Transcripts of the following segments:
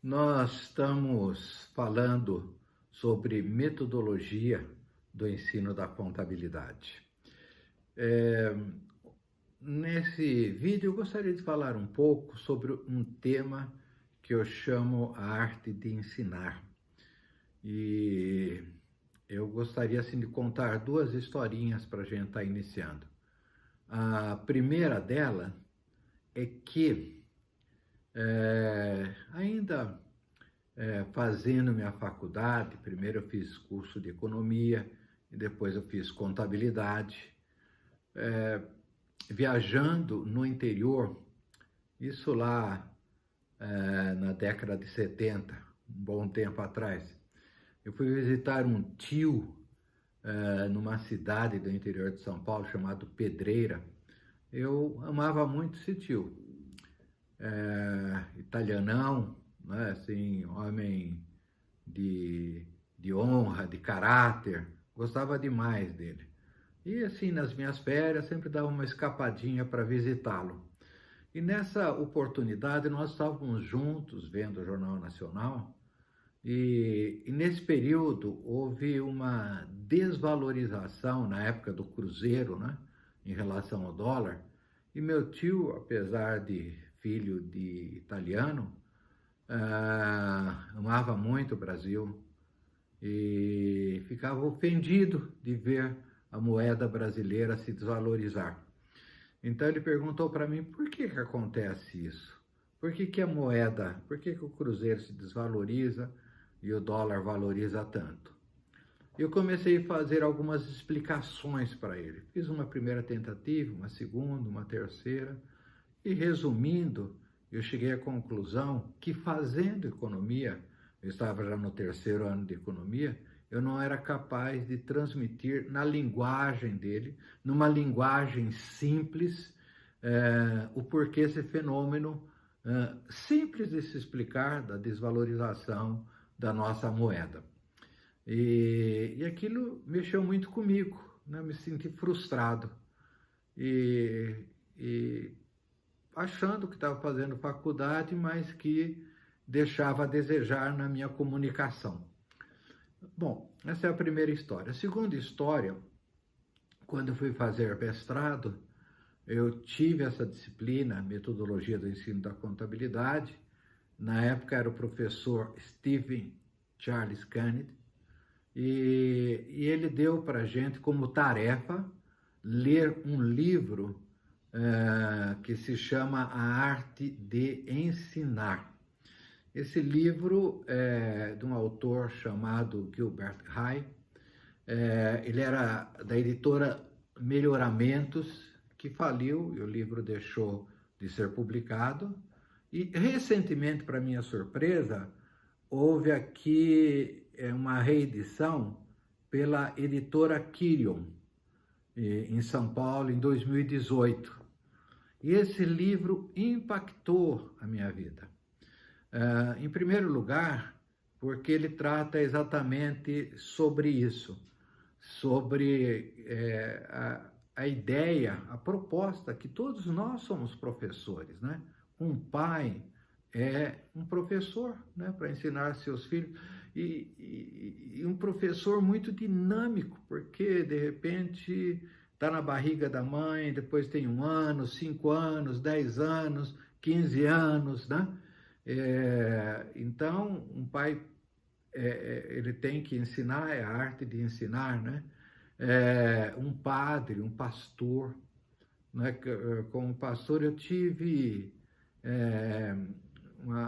Nós estamos falando sobre metodologia do ensino da contabilidade. É, Nesse vídeo eu gostaria de falar um pouco sobre um tema que eu chamo a arte de ensinar. E eu gostaria assim de contar duas historinhas para a gente estar iniciando. A primeira dela é que ainda fazendo minha faculdade, primeiro eu fiz curso de economia e depois eu fiz contabilidade, viajando no interior, isso lá na década de 70, um bom tempo atrás. Eu fui visitar um tio numa cidade do interior de São Paulo chamado Pedreira. Eu amava muito esse tio, italianão, né? Assim, homem de honra, de caráter, gostava demais dele. E assim, nas minhas férias, sempre dava uma escapadinha para visitá-lo. E nessa oportunidade, nós estávamos juntos vendo o Jornal Nacional, e nesse período houve uma desvalorização na época do cruzeiro, né, em relação ao dólar. E meu tio, apesar de filho de italiano, amava muito o Brasil e ficava ofendido de ver a moeda brasileira se desvalorizar. Então ele perguntou para mim, por que acontece isso? Por que a moeda, por que o cruzeiro se desvaloriza e o dólar valoriza tanto? Eu comecei a fazer algumas explicações para ele. Fiz uma primeira tentativa, uma segunda, uma terceira, e resumindo, eu cheguei à conclusão que fazendo economia, eu estava já no terceiro ano de economia, eu não era capaz de transmitir na linguagem dele, numa linguagem simples, o porquê esse fenômeno simples de se explicar da desvalorização da nossa moeda. E aquilo mexeu muito comigo, né? Me senti frustrado e achando que estava fazendo faculdade, mas que deixava a desejar na minha comunicação. Bom, essa é a primeira história. A segunda história, quando eu fui fazer mestrado, eu tive essa disciplina, metodologia do ensino da contabilidade. Na época era o professor Stephen Charles Kennedy, e ele deu para a gente como tarefa ler um livro que se chama A Arte de Ensinar. Esse livro é de um autor chamado Gilbert Ryle. Ele era da editora Melhoramentos, que faliu e o livro deixou de ser publicado. E recentemente, para minha surpresa, houve aqui uma reedição pela editora Quirion, em São Paulo, em 2018. E esse livro impactou a minha vida. Em primeiro lugar, porque ele trata exatamente sobre isso, sobre a ideia, a proposta que todos nós somos professores, né? Um pai é um professor, né, para ensinar seus filhos, e um professor muito dinâmico, porque de repente está na barriga da mãe, depois tem 1 ano, 5 anos, 10 anos, 15 anos, né? Então, um pai, ele tem que ensinar, é a arte de ensinar, né? Um padre, um pastor, né? Como pastor eu tive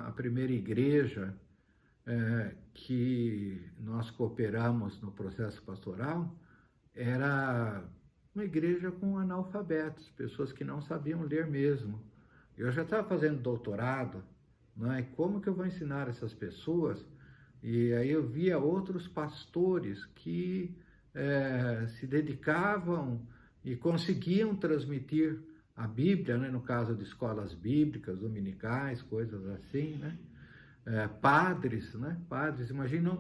a primeira igreja que nós cooperamos no processo pastoral, era uma igreja com analfabetos, pessoas que não sabiam ler mesmo. Eu já estava fazendo doutorado, né? Como que eu vou ensinar essas pessoas? E aí eu via outros pastores que se dedicavam e conseguiam transmitir a Bíblia, né? No caso de escolas bíblicas, dominicais, coisas assim, né? Padres, né? Padres, imagina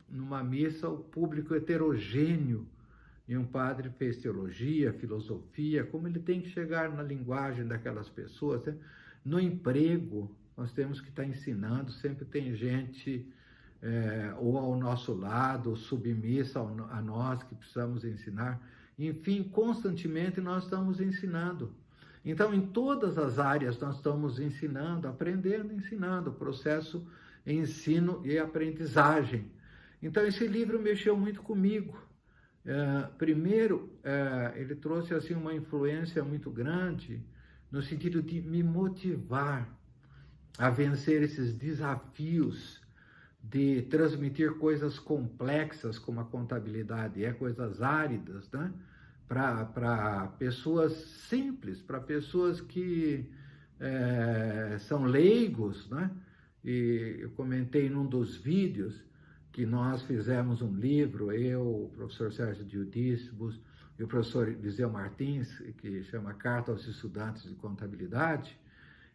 numa missa o público heterogêneo, e um padre fez teologia, filosofia, como ele tem que chegar na linguagem daquelas pessoas, né? No emprego, nós temos que estar ensinando, sempre tem gente ou ao nosso lado, ou submissa a nós que precisamos ensinar. Enfim, constantemente nós estamos ensinando. Então, em todas as áreas nós estamos ensinando, aprendendo, ensinando, o processo ensino e aprendizagem. Então, esse livro mexeu muito comigo. Primeiro, ele trouxe assim uma influência muito grande no sentido de me motivar a vencer esses desafios de transmitir coisas complexas como a contabilidade, coisas áridas, né? Para pessoas simples, para pessoas que são leigos, né? E eu comentei num dos vídeos que nós fizemos um livro, eu, o professor Sérgio Diudícibus e o professor Eliseu Martins, que chama Carta aos Estudantes de Contabilidade,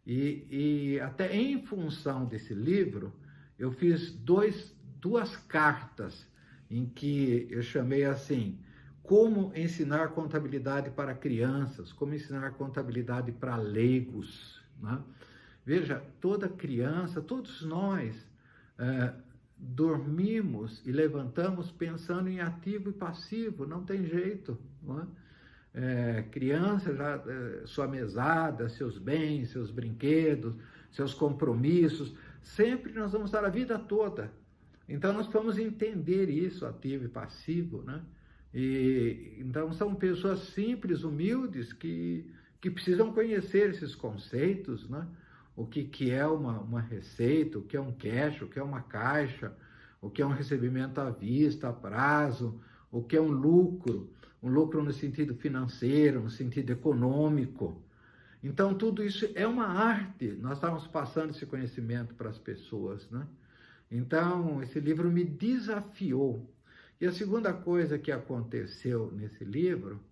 e até em função desse livro, eu fiz duas cartas em que eu chamei assim, como ensinar contabilidade para crianças, como ensinar contabilidade para leigos, né? Veja, toda criança, todos nós dormimos e levantamos pensando em ativo e passivo, não tem jeito, não é? Criança, já, sua mesada, seus bens, seus brinquedos, seus compromissos, sempre nós vamos estar a vida toda. Então, nós vamos entender isso, ativo e passivo, né? Então, são pessoas simples, humildes, que precisam conhecer esses conceitos, né? O que é uma receita, o que é um cash, o que é uma caixa, o que é um recebimento à vista, a prazo, o que é um lucro no sentido financeiro, no sentido econômico. Então, tudo isso é uma arte, nós estamos passando esse conhecimento para as pessoas, né? Então, esse livro me desafiou. E a segunda coisa que aconteceu nesse livro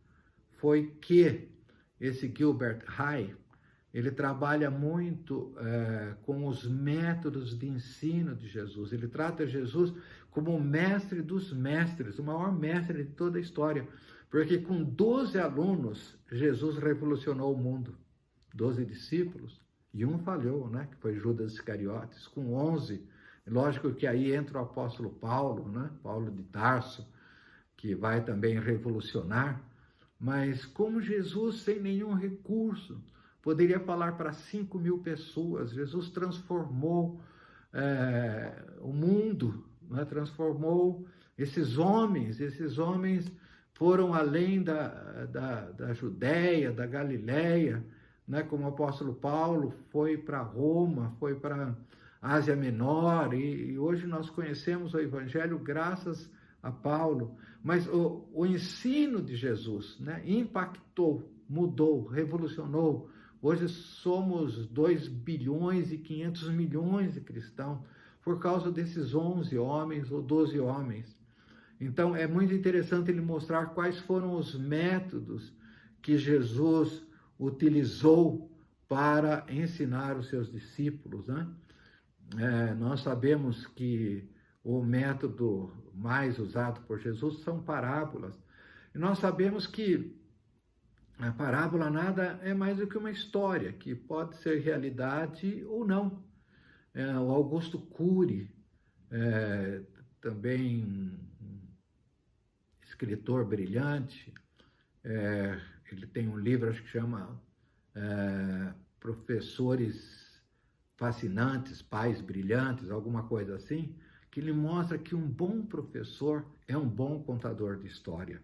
foi que esse Gilbert Rye, ele trabalha muito com os métodos de ensino de Jesus. Ele trata Jesus como o mestre dos mestres, o maior mestre de toda a história. Porque com 12 alunos, Jesus revolucionou o mundo. 12 discípulos, e um falhou, né? Que foi Judas Iscariotes. Com 11, lógico que aí entra o apóstolo Paulo, né? Paulo de Tarso, que vai também revolucionar. Mas como Jesus, sem nenhum recurso, poderia falar para 5.000 pessoas, Jesus transformou o mundo, né? Transformou esses homens foram além da Judéia, da Galiléia, né? Como o apóstolo Paulo foi para Roma, foi para Ásia Menor, e hoje nós conhecemos o Evangelho graças a Paulo. Mas o ensino de Jesus, né? Impactou, mudou, revolucionou. Hoje somos 2 bilhões e 500 milhões de cristãos por causa desses 11 homens ou 12 homens. Então, é muito interessante ele mostrar quais foram os métodos que Jesus utilizou para ensinar os seus discípulos, né? Nós sabemos que o método mais usado por Jesus são parábolas. E nós sabemos que a parábola nada é mais do que uma história, que pode ser realidade ou não. O Augusto Cury, também um escritor brilhante, ele tem um livro, acho que chama Professores Fascinantes, Pais Brilhantes, alguma coisa assim, que ele mostra que um bom professor é um bom contador de história.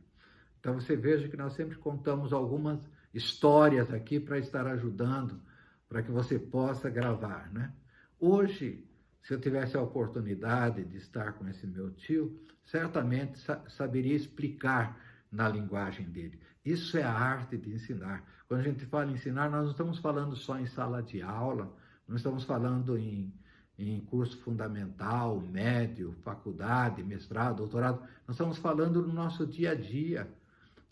Então você veja que nós sempre contamos algumas histórias aqui para estar ajudando, para que você possa gravar, né? Hoje, se eu tivesse a oportunidade de estar com esse meu tio, certamente saberia explicar na linguagem dele. Isso é a arte de ensinar. Quando a gente fala em ensinar, nós não estamos falando só em sala de aula, não estamos falando em curso fundamental, médio, faculdade, mestrado, doutorado. Nós estamos falando do nosso dia a dia,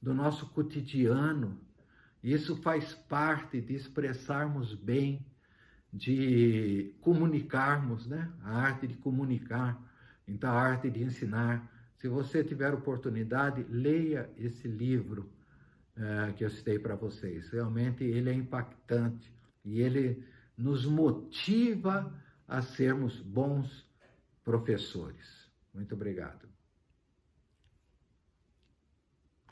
do nosso cotidiano. Isso faz parte de expressarmos bem, de comunicarmos, né? A arte de comunicar, então a arte de ensinar. Se você tiver oportunidade, leia esse livro que eu citei para vocês. Realmente ele é impactante e ele nos motiva a sermos bons professores. Muito obrigado.